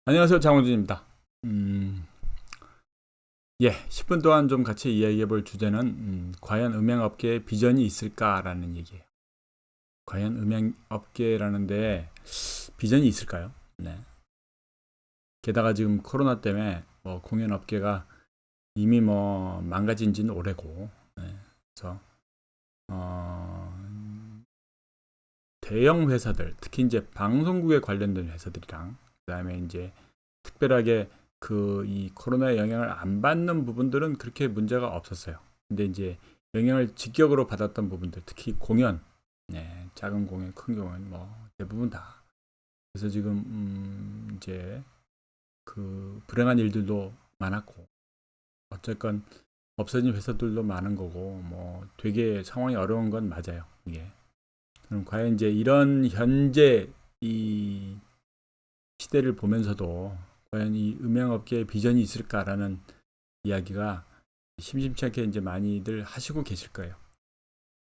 안녕하세요. 장원준입니다. 예, 10분 동안 좀 같이 이야기해 볼 주제는 과연 음향업계에 비전이 있을까라는 얘기예요. 과연 음향업계라는데 비전이 있을까요? 네. 게다가 지금 코로나 때문에 뭐 공연업계가 이미 뭐 망가진 지는 오래고, 네. 그래서 대형 회사들, 특히 이제 방송국에 관련된 회사들이랑 그다음에 이제 특별하게 이 코로나의 영향을 안 받는 부분들은 그렇게 문제가 없었어요. 근데 이제 영향을 직격으로 받았던 부분들, 특히 공연, 네, 작은 공연, 큰 공연, 뭐 대부분 다. 그래서 지금 이제 그 불행한 일들도 많았고, 어쨌건 없어진 회사들도 많은 거고, 뭐 되게 상황이 어려운 건 맞아요. 이게. 그럼 과연 이제 이런 현재 이 시대를 보면서도 과연 이 음향업계에 비전이 있을까라는 이야기가 심심치 않게 이제 많이들 하시고 계실 거예요.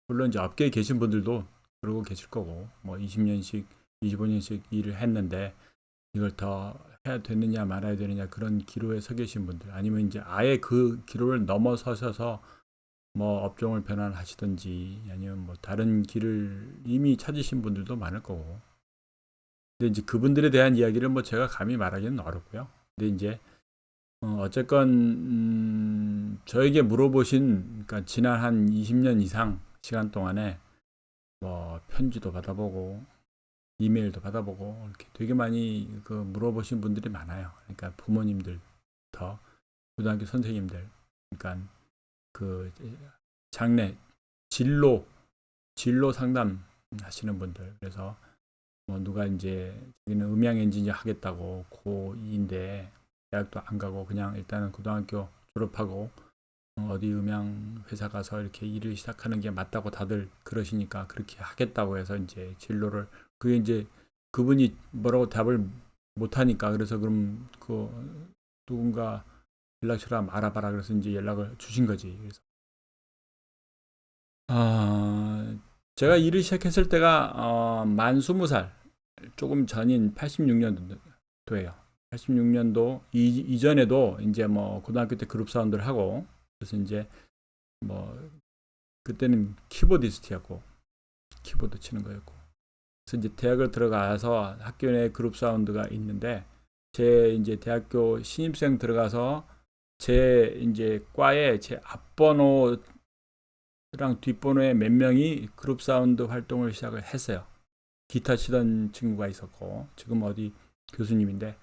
물론 이제 업계에 계신 분들도 그러고 계실 거고, 뭐 20년씩, 25년씩 일을 했는데 이걸 더 해야 되느냐 말아야 되느냐 그런 기로에 서 계신 분들, 아니면 이제 아예 그 기로를 넘어서셔서 뭐 업종을 변환하시든지 아니면 뭐 다른 길을 이미 찾으신 분들도 많을 거고. 근데 이제 그분들에 대한 이야기를 뭐 제가 감히 말하기는 어렵고요. 근데 이제 어쨌건 저에게 물어보신, 그러니까 지난 한 20년 이상 시간 동안에 뭐 편지도 받아보고 이메일도 받아보고 이렇게 되게 많이 그 물어보신 분들이 많아요. 그러니까 부모님들부터 고등학교 선생님들, 그러니까 그 장래 진로 상담 하시는 분들. 그래서 뭐 누가 이제 자기는 음향 엔지니어 하겠다고 고2인데 대학도 안 가고 그냥 일단은 고등학교 졸업하고 어디 음향 회사 가서 이렇게 일을 시작하는 게 맞다고 다들 그러시니까 그렇게 하겠다고 해서 이제 진로를, 그게 이제 그분이 뭐라고 답을 못 하니까, 그래서 그럼 그 누군가 연락처를 알아봐라 그래서 이제 연락을 주신 거지. 그래서 제가 일을 시작했을 때가 만 20살 조금 전인 86년도예요. 86년도 이전에도 이제 뭐 고등학교 때 그룹 사운드를 하고, 그래서 이제 뭐 그때는 키보디스트였고 키보드 치는 거였고, 그래서 이제 대학을 들어가서 학교 내 그룹 사운드가 있는데, 제 이제 대학교 신입생 들어가서 제 이제 과에 제 앞번호랑 뒷번호에 몇 명이 그룹 사운드 활동을 시작을 했어요. 기타 치던 친구가 있었고 지금 어디 교수님인데,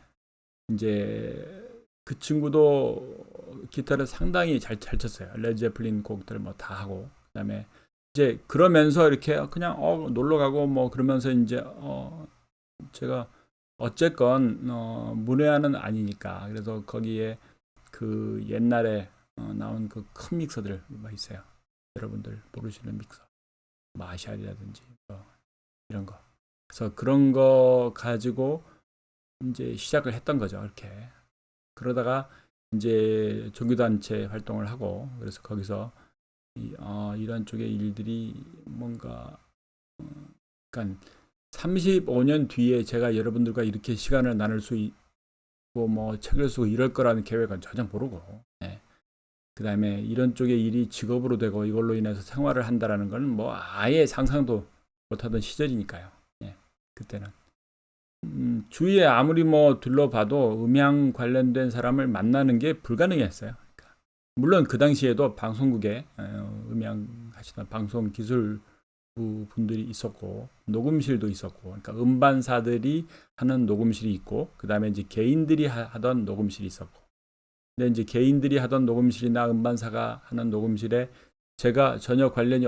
이제 그 친구도 기타를 상당히 잘 쳤어요. 레드제플린 곡들 뭐 다 하고, 그다음에 이제 그러면서 이렇게 그냥 놀러 가고 뭐 그러면서 이제 제가 어쨌건 문외한은 아니니까, 그래서 거기에 그 옛날에 나온 그 큰 믹서들 뭐 있어요. 여러분들 모르시는 믹서, 마샬이라든지 뭐 이런 거. 그래서 그런 거 가지고 이제 시작을 했던 거죠. 이렇게. 그러다가 이제 종교단체 활동을 하고, 그래서 거기서 이런 쪽의 일들이 뭔가, 그러니까 35년 뒤에 제가 여러분들과 이렇게 시간을 나눌 수 있고 뭐 책을 쓰고 이럴 거라는 계획은 전혀 모르고, 예. 그 다음에 이런 쪽의 일이 직업으로 되고 이걸로 인해서 생활을 한다라는 건 뭐 아예 상상도 못하던 시절이니까요. 예. 그때는. 주위에 아무리 뭐 둘러봐도 음향 관련된 사람을 만나는 게 불가능했어요. 그러니까 물론 그 당시에도 방송국에 음향 하시던 방송 기술부 분들이 있었고 녹음실도 있었고, 그러니까 음반사들이 하는 녹음실이 있고, 그 다음에 이제 개인들이 하던 녹음실이 있었고. 근데 이제 개인들이 하던 녹음실이나 음반사가 하는 녹음실에 제가 전혀 관련이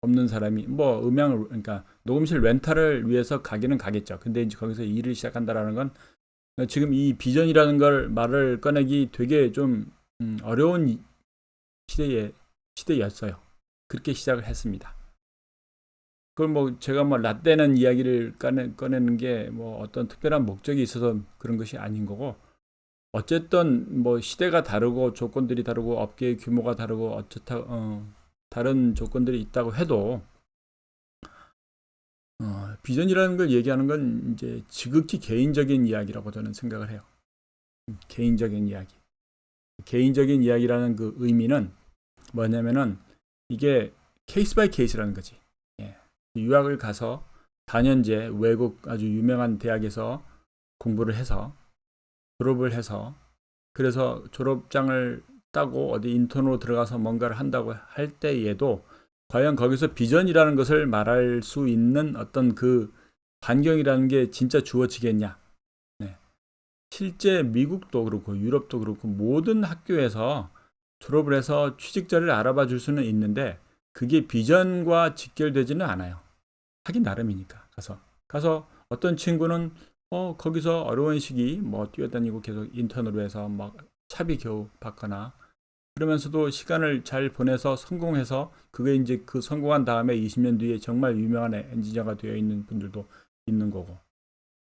없는 사람이 뭐 음향을, 그러니까 녹음실 렌탈을 위해서 가기는 가겠죠. 근데 이제 거기서 일을 시작한다라는 건 지금 이 비전이라는 걸 말을 꺼내기 되게 좀 어려운 시대였어요. 그렇게 시작을 했습니다. 그걸 뭐 제가 뭐 라떼는 이야기를 꺼내는 게 뭐 어떤 특별한 목적이 있어서 그런 것이 아닌 거고, 어쨌든 뭐 시대가 다르고 조건들이 다르고 업계의 규모가 다르고 다른 조건들이 있다고 해도 비전이라는 걸 얘기하는 건 이제 지극히 개인적인 이야기라고 저는 생각을 해요. 개인적인 이야기. 개인적인 이야기라는 그 의미는 뭐냐면은 이게 케이스 바이 케이스라는 거지. 예. 유학을 가서 4년제 외국 아주 유명한 대학에서 공부를 해서 졸업을 해서 그래서 졸업장을 따고 어디 인턴으로 들어가서 뭔가를 한다고 할 때에도 과연 거기서 비전이라는 것을 말할 수 있는 어떤 그 환경이라는 게 진짜 주어지겠냐. 네. 실제 미국도 그렇고 유럽도 그렇고 모든 학교에서 졸업을 해서 취직 자리를 알아봐 줄 수는 있는데 그게 비전과 직결되지는 않아요. 하긴 나름이니까 가서 어떤 친구는 거기서 어려운 시기 뭐 뛰어다니고 계속 인턴으로 해서 막 차비 겨우 받거나 그러면서도 시간을 잘 보내서 성공해서 그게 이제 그 성공한 다음에 20년 뒤에 정말 유명한 엔지니어가 되어 있는 분들도 있는 거고.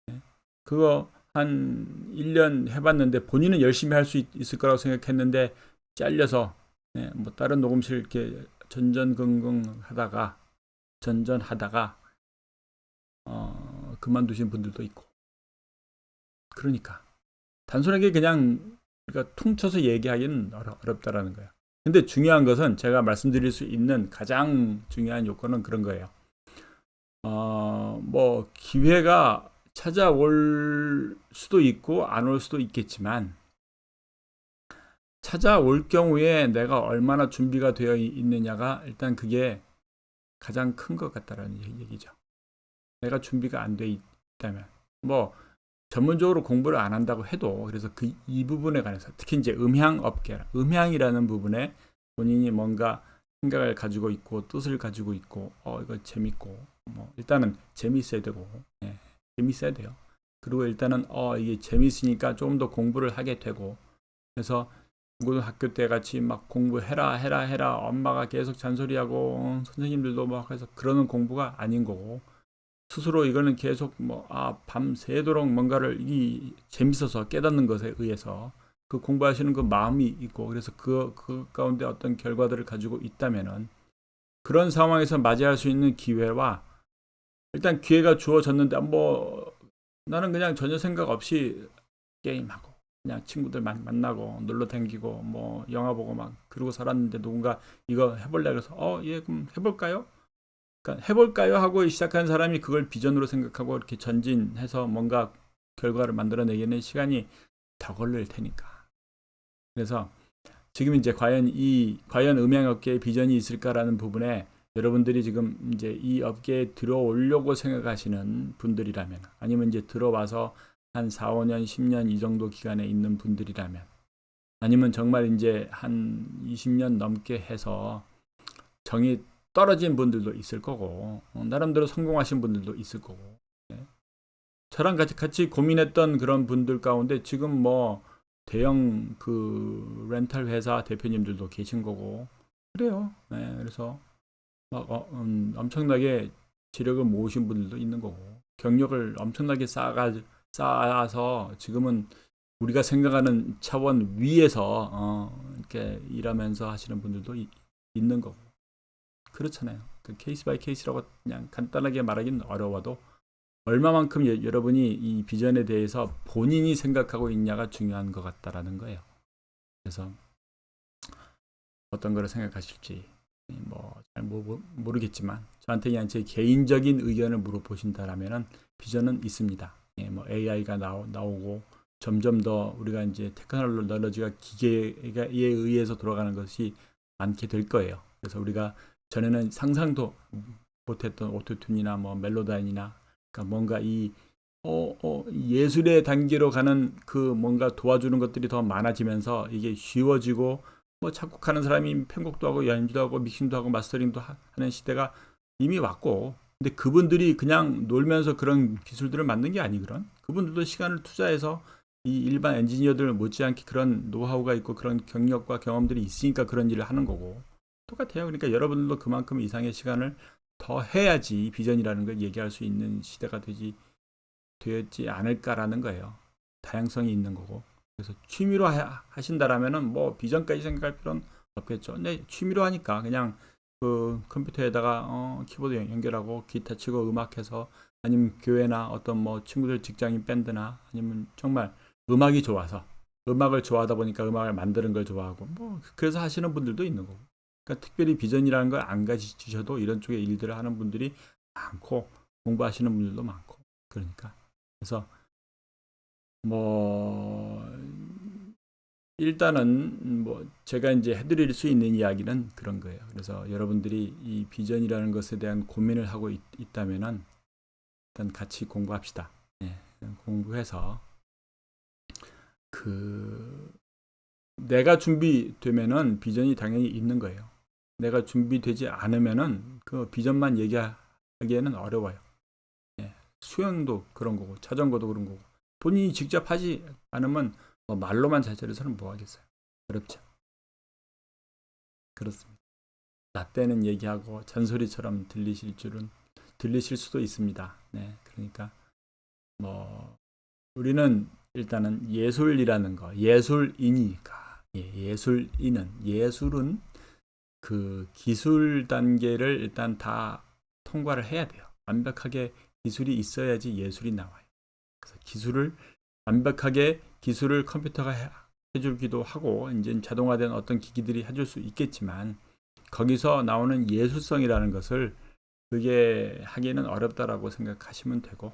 네. 그거 한 1년 해봤는데 본인은 열심히 할 수 있을 거라고 생각했는데 잘려서 뭐 다른 녹음실 이렇게 전전하다가 그만두신 분들도 있고. 그러니까 단순하게 그냥 우리가 퉁쳐서 얘기하기는 어렵다라는 거예요. 근데 중요한 것은 제가 말씀드릴 수 있는 가장 중요한 요건은 그런 거예요. 뭐 기회가 찾아올 수도 있고 안 올 수도 있겠지만 찾아올 경우에 내가 얼마나 준비가 되어 있느냐가 일단 그게 가장 큰 것 같다라는 얘기죠. 내가 준비가 안 돼 있다면 뭐 전문적으로 공부를 안 한다고 해도 그래서 이 부분에 관해서 특히 이제 음향 업계, 음향이라는 부분에 본인이 뭔가 생각을 가지고 있고 뜻을 가지고 있고 이거 재밌고 뭐 일단은 재밌어야 되고 재밌어야 돼요. 그리고 일단은 이게 재밌으니까 조금 더 공부를 하게 되고 그래서 고등학교 때 같이 막 공부해라 엄마가 계속 잔소리하고 선생님들도 막 해서 그러는 공부가 아닌 거고 스스로 이거는 계속 밤새도록 뭔가를 재밌어서 깨닫는 것에 의해서 그 공부하시는 그 마음이 있고 그래서 그 가운데 어떤 결과들을 가지고 있다면은 그런 상황에서 맞이할 수 있는 기회와 일단 기회가 주어졌는데 뭐 나는 그냥 전혀 생각 없이 게임하고 그냥 친구들 만나고 놀러 다니고 뭐 영화 보고 막 그러고 살았는데 누군가 이거 해볼래 그래서 예 그럼 해볼까요? 그러니까 해볼까요? 하고 시작한 사람이 그걸 비전으로 생각하고 이렇게 전진해서 뭔가 결과를 만들어내기에는 시간이 더 걸릴 테니까. 그래서 지금 이제 과연 음향업계에 비전이 있을까라는 부분에 여러분들이 지금 이제 이 업계에 들어오려고 생각하시는 분들이라면 아니면 이제 들어와서 한 4, 5년, 10년 이 정도 기간에 있는 분들이라면 아니면 정말 이제 한 20년 넘게 해서 정이 떨어진 분들도 있을 거고 나름대로 성공하신 분들도 있을 거고 저랑 같이 고민했던 그런 분들 가운데 지금 뭐 대형 그 렌탈 회사 대표님들도 계신 거고 그래요. 그래서 막 엄청나게 지력을 모으신 분들도 있는 거고 경력을 엄청나게 쌓아서 지금은 우리가 생각하는 차원 위에서 이렇게 일하면서 하시는 분들도 있는 거고 그렇잖아요. 그 케이스 바이 케이스라고 그냥 간단하게 말하기는 어려워도 얼마만큼 여러분이 이 비전에 대해서 본인이 생각하고 있냐가 중요한 것 같다라는 거예요. 그래서 어떤 거를 생각하실지 뭐 잘 모르겠지만 저한테 그냥 제 개인적인 의견을 물어보신다라면은 비전은 있습니다. 뭐 AI가 나오고 점점 더 우리가 이제 테크놀로지가 기계에 의해서 돌아가는 것이 많게 될 거예요. 그래서 우리가 전에는 상상도 못했던 오토튠이나 뭐 멜로다인이나 그러니까 뭔가 예술의 단계로 가는 그 뭔가 도와주는 것들이 더 많아지면서 이게 쉬워지고 뭐 작곡하는 사람이 편곡도 하고 연주도 하고 믹싱도 하고 마스터링도 하는 시대가 이미 왔고 근데 그분들이 그냥 놀면서 그런 기술들을 만든 게 아니거든. 그분들도 시간을 투자해서 이 일반 엔지니어들 못지않게 그런 노하우가 있고 그런 경력과 경험들이 있으니까 그런 일을 하는 거고 똑같아요. 그러니까 여러분들도 그만큼 이상의 시간을 더 해야지 비전이라는 걸 얘기할 수 있는 시대가 되었지 않을까라는 거예요. 다양성이 있는 거고. 그래서 취미로 하신다라면은 뭐 비전까지 생각할 필요는 없겠죠. 근데 취미로 하니까 그냥 그 컴퓨터에다가 키보드 연결하고 기타 치고 음악해서 아니면 교회나 어떤 뭐 친구들 직장인 밴드나 아니면 정말 음악이 좋아서 음악을 좋아하다 보니까 음악을 만드는 걸 좋아하고 뭐 그래서 하시는 분들도 있는 거고. 그러니까 특별히 비전이라는 걸 안 가지셔도 이런 쪽의 일들을 하는 분들이 많고 공부하시는 분들도 많고 그러니까 그래서 뭐 일단은 뭐 제가 이제 해드릴 수 있는 이야기는 그런 거예요. 그래서 여러분들이 이 비전이라는 것에 대한 고민을 하고 있다면은 일단 같이 공부합시다. 예, 공부해서 그 내가 준비되면은 비전이 당연히 있는 거예요. 내가 준비되지 않으면은 그 비전만 얘기하기에는 어려워요. 예, 수영도 그런 거고 자전거도 그런 거고 본인이 직접 하지 않으면 뭐 말로만 잘 차려서는 뭐 하겠어요. 어렵죠. 그렇습니다. 나 때는 얘기하고 잔소리처럼 들리실 수도 있습니다. 네, 그러니까 뭐 우리는 일단은 예술이라는 거, 예술인이니까 예술은 그 기술 단계를 일단 다 통과를 해야 돼요. 완벽하게 기술이 있어야지 예술이 나와요. 그래서 기술을 컴퓨터가 해주기도 하고 이제 자동화된 어떤 기기들이 해줄 수 있겠지만 거기서 나오는 예술성이라는 것을 그게 하기는 어렵다라고 생각하시면 되고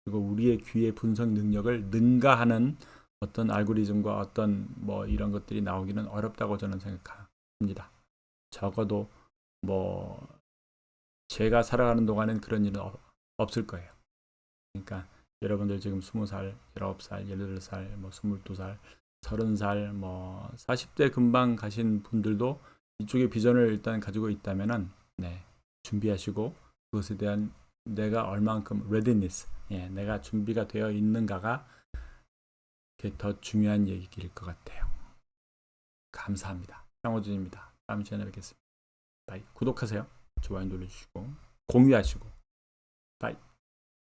그리고 우리의 귀의 분석 능력을 능가하는 어떤 알고리즘과 어떤 뭐 이런 것들이 나오기는 어렵다고 저는 생각합니다. 적어도 뭐 제가 살아가는 동안엔 그런 일은 없을 거예요. 그러니까 여러분들 지금 20살, 19살, 18살, 뭐 22살, 30살, 뭐 40대 금방 가신 분들도 이쪽에 비전을 일단 가지고 있다면은 네, 준비하시고 그것에 대한 내가 얼만큼 readiness, 내가 준비가 되어 있는가가 더 중요한 얘기일 것 같아요. 감사합니다. 장호준입니다. 다음 시간에 뵙겠습니다. 바이. 구독하세요. 좋아요 눌러주시고 공유하시고 바이.